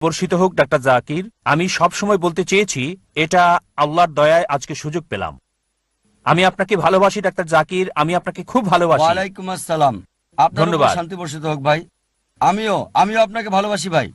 বর্ষিত হোক ডাক্তার জাকির। আমি সব সময় বলতে চেয়েছি, এটা আল্লাহর দয়ায় আজকে সুযোগ পেলাম। আমি আপনাকে ভালোবাসি ডাক্তার জাকির, আমি আপনাকে খুব ভালোবাসি। ওয়ালাইকুম আসসালাম। আপনার উপর ধন্যবাদ। শান্তি বর্ষিত হোক ভাই। আমিও আপনাকে ভালোবাসি ভাই।